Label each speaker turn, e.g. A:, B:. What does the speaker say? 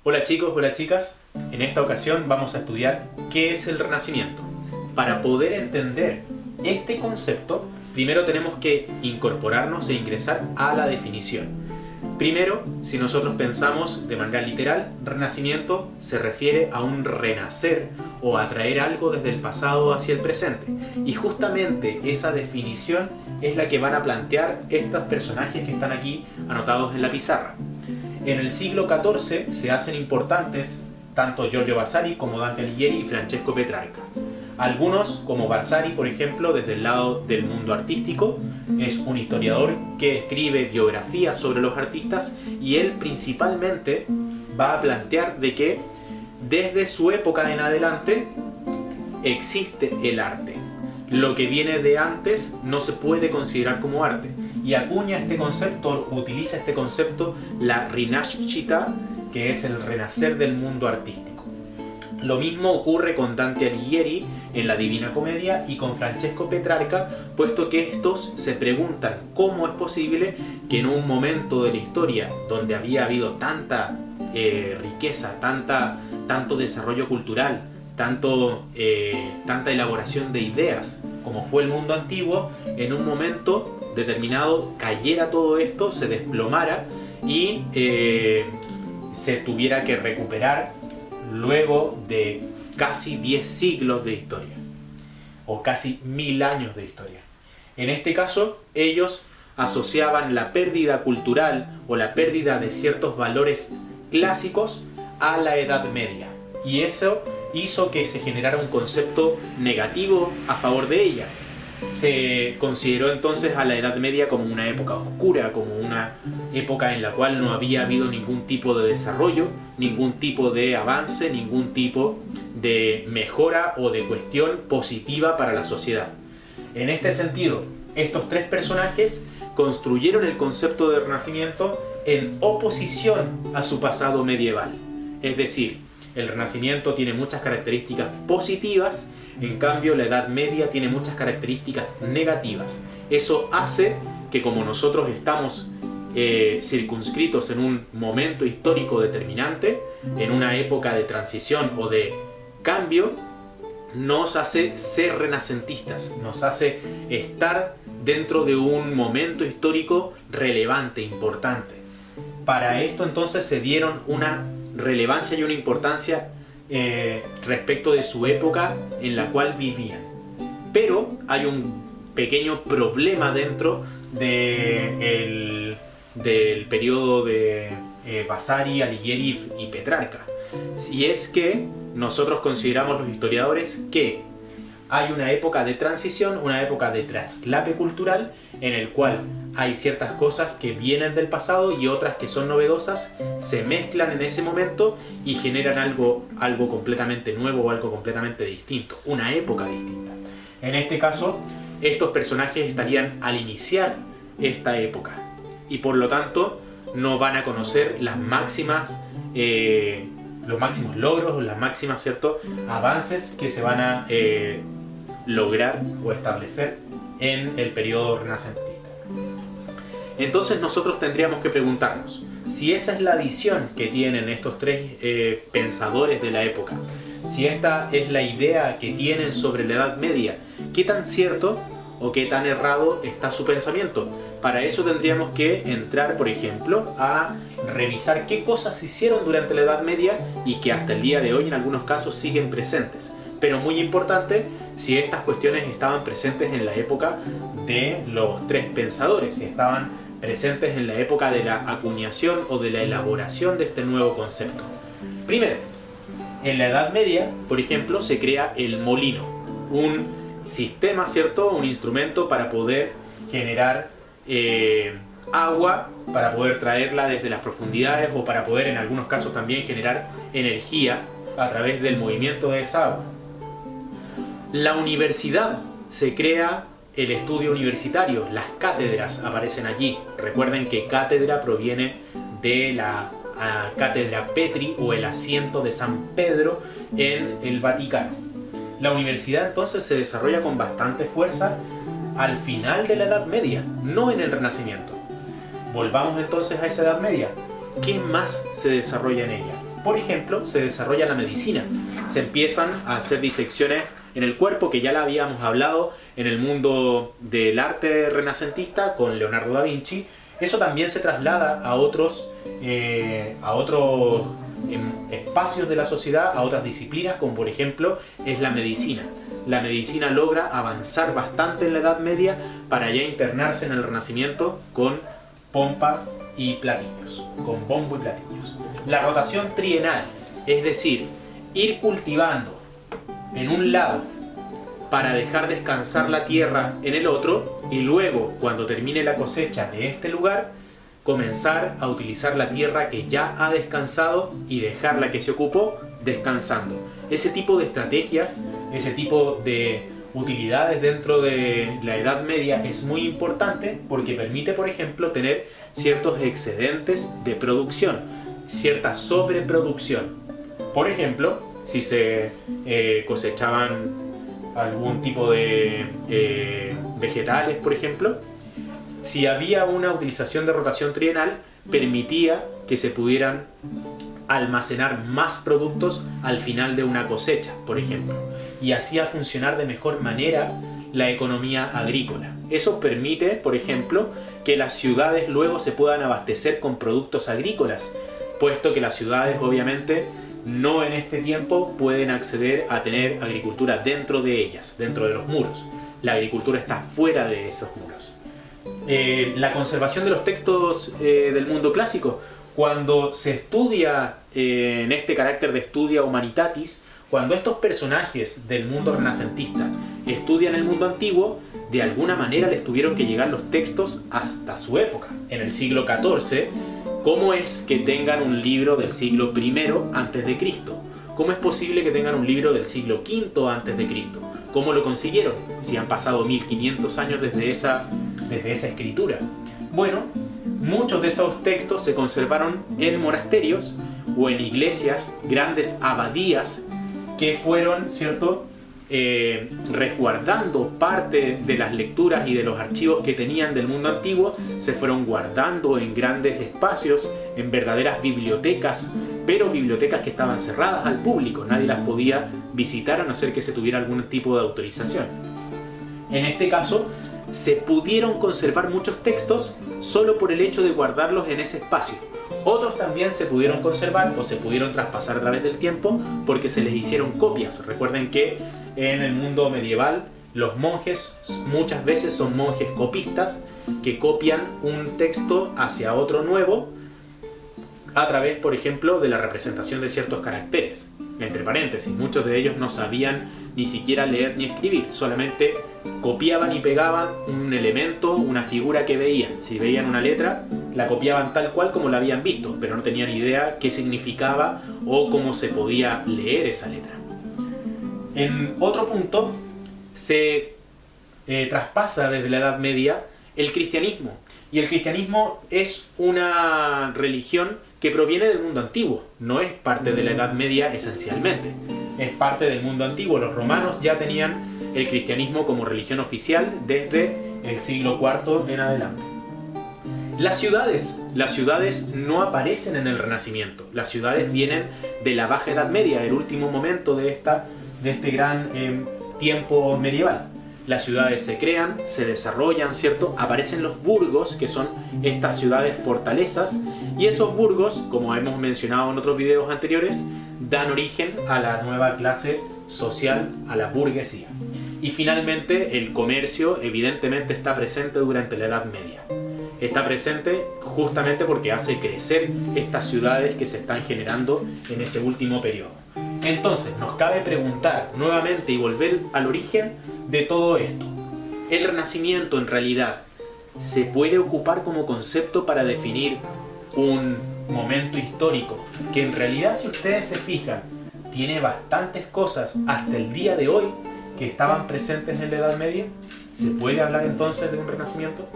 A: Hola chicos, hola chicas. En esta ocasión vamos a estudiar qué es el Renacimiento. Para poder entender este concepto, primero tenemos que incorporarnos e ingresar a la definición. Primero, si nosotros pensamos de manera literal, Renacimiento se refiere a un renacer o a traer algo desde el pasado hacia el presente. Y justamente esa definición es la que van a plantear estos personajes que están aquí anotados en la pizarra. En el siglo XIV se hacen importantes tanto Giorgio Vasari como Dante Alighieri y Francesco Petrarca. Algunos, como Vasari, por ejemplo, desde el lado del mundo artístico, es un historiador que escribe biografías sobre los artistas y él principalmente va a plantear de que desde su época en adelante existe el arte. Lo que viene de antes no se puede considerar como arte. Y acuña este concepto, utiliza este concepto, la Rinascita, que es el renacer del mundo artístico. Lo mismo ocurre con Dante Alighieri en la Divina Comedia y con Francesco Petrarca, puesto que estos se preguntan cómo es posible que en un momento de la historia donde había habido tanta riqueza, tanto desarrollo cultural, tanta elaboración de ideas como fue el mundo antiguo, en un momento determinado cayera todo esto, se desplomara y se tuviera que recuperar luego de casi 10 siglos de historia o casi 1000 años de historia. En este caso, ellos asociaban la pérdida cultural o la pérdida de ciertos valores clásicos a la Edad Media, y eso hizo que se generara un concepto negativo a favor de ella. Se consideró entonces a la Edad Media como una época oscura, como una época en la cual no había habido ningún tipo de desarrollo, ningún tipo de avance, ningún tipo de mejora o de cuestión positiva para la sociedad. En este sentido, estos tres personajes construyeron el concepto de Renacimiento en oposición a su pasado medieval. Es decir, el Renacimiento tiene muchas características positivas, en cambio la Edad Media tiene muchas características negativas. Eso hace que, como nosotros estamos circunscritos en un momento histórico determinante, en una época de transición o de cambio, nos hace ser renacentistas, nos hace estar dentro de un momento histórico relevante, importante. Para esto entonces se dieron una relevancia y una importancia respecto de su época en la cual vivían. Pero hay un pequeño problema dentro del periodo de Vasari, Alighieri y Petrarca. Si es que nosotros consideramos los historiadores que hay una época de transición, una época de traslape cultural, en el cual hay ciertas cosas que vienen del pasado y otras que son novedosas, se mezclan en ese momento y generan algo completamente nuevo o algo completamente distinto, una época distinta. En este caso, estos personajes estarían al iniciar esta época y por lo tanto no van a conocer los máximos logros o las máximas, ¿cierto?, avances que se van a lograr o establecer en el periodo renacentista. Entonces nosotros tendríamos que preguntarnos, si esa es la visión que tienen estos tres pensadores de la época, si esta es la idea que tienen sobre la Edad Media, ¿qué tan cierto o qué tan errado está su pensamiento? Para eso tendríamos que entrar, por ejemplo, a revisar qué cosas se hicieron durante la Edad Media y que hasta el día de hoy en algunos casos siguen presentes. Pero muy importante, si estas cuestiones estaban presentes en la época de los tres pensadores, si estaban presentes en la época de la acuñación o de la elaboración de este nuevo concepto. Primero, en la Edad Media, por ejemplo, se crea el molino, un sistema, ¿cierto?, un instrumento para poder generar agua, para poder traerla desde las profundidades o para poder en algunos casos también generar energía a través del movimiento de esa agua. La universidad, se crea el estudio universitario, las cátedras aparecen allí. Recuerden que cátedra proviene de la cátedra Petri o el asiento de San Pedro en el Vaticano. La universidad entonces se desarrolla con bastante fuerza al final de la Edad Media, no en el Renacimiento. Volvamos entonces a esa Edad Media. ¿Qué más se desarrolla en ella? por ejemplo, se desarrolla la medicina. Se empiezan a hacer disecciones en el cuerpo, que ya la habíamos hablado en el mundo del arte renacentista con Leonardo da Vinci. Eso también se traslada a otros espacios de la sociedad, a otras disciplinas, como por ejemplo es la medicina. La medicina logra avanzar bastante en la Edad Media para ya internarse en el Renacimiento con pompa y platillos, con bombo y platillos. La rotación trienal, es decir, ir cultivando en un lado para dejar descansar la tierra en el otro, y luego, cuando termine la cosecha de este lugar, comenzar a utilizar la tierra que ya ha descansado y dejar la que se ocupó descansando. Ese tipo de estrategias, ese tipo de utilidades dentro de la Edad Media es muy importante porque permite, por ejemplo, tener ciertos excedentes de producción, cierta sobreproducción. Por ejemplo, si se cosechaban algún tipo de vegetales, por ejemplo, si había una utilización de rotación trienal, permitía que se pudieran almacenar más productos al final de una cosecha, por ejemplo, y hacía funcionar de mejor manera la economía agrícola. Eso permite, por ejemplo, que las ciudades luego se puedan abastecer con productos agrícolas, puesto que las ciudades obviamente no en este tiempo pueden acceder a tener agricultura dentro de ellas, dentro de los muros. La agricultura está fuera de esos muros. La conservación de los textos del mundo clásico, cuando se estudia en este carácter de estudia humanitatis, cuando estos personajes del mundo renacentista estudian el mundo antiguo, de alguna manera les tuvieron que llegar los textos hasta su época. En el siglo XIV, ¿cómo es que tengan un libro del siglo I antes de Cristo? ¿Cómo es posible que tengan un libro del siglo V antes de Cristo? ¿Cómo lo consiguieron? Si han pasado 1500 años desde esa escritura. Bueno, muchos de esos textos se conservaron en monasterios o en iglesias, grandes abadías, que fueron, ¿cierto?, resguardando parte de las lecturas y de los archivos que tenían del mundo antiguo, se fueron guardando en grandes espacios, en verdaderas bibliotecas, pero bibliotecas que estaban cerradas al público, nadie las podía visitar a no ser que se tuviera algún tipo de autorización. En este caso, se pudieron conservar muchos textos solo por el hecho de guardarlos en ese espacio. Otros también se pudieron conservar o se pudieron traspasar a través del tiempo porque se les hicieron copias. Recuerden que en el mundo medieval los monjes muchas veces son monjes copistas que copian un texto hacia otro nuevo a través, por ejemplo, de la representación de ciertos caracteres. Entre paréntesis, muchos de ellos no sabían ni siquiera leer ni escribir, solamente copiaban y pegaban un elemento, una figura que veían. Si veían una letra, la copiaban tal cual como la habían visto, pero no tenían idea qué significaba o cómo se podía leer esa letra. En otro punto, se traspasa desde la Edad Media el cristianismo. Y el cristianismo es una religión que proviene del mundo antiguo, no es parte de la Edad Media esencialmente, es parte del mundo antiguo. Los romanos ya tenían el cristianismo como religión oficial desde el siglo IV en adelante. Las ciudades no aparecen en el Renacimiento, las ciudades vienen de la Baja Edad Media, el último momento de este gran tiempo medieval. Las ciudades se crean, se desarrollan, ¿cierto? Aparecen los burgos, que son estas ciudades fortalezas, y esos burgos, como hemos mencionado en otros videos anteriores, dan origen a la nueva clase social, a la burguesía. Y finalmente, el comercio evidentemente está presente durante la Edad Media. Está presente justamente porque hace crecer estas ciudades que se están generando en ese último periodo. Entonces, nos cabe preguntar nuevamente y volver al origen de todo esto. ¿El Renacimiento en realidad se puede ocupar como concepto para definir un momento histórico que en realidad, si ustedes se fijan, tiene bastantes cosas hasta el día de hoy que estaban presentes en la Edad Media? ¿Se puede hablar entonces de un Renacimiento?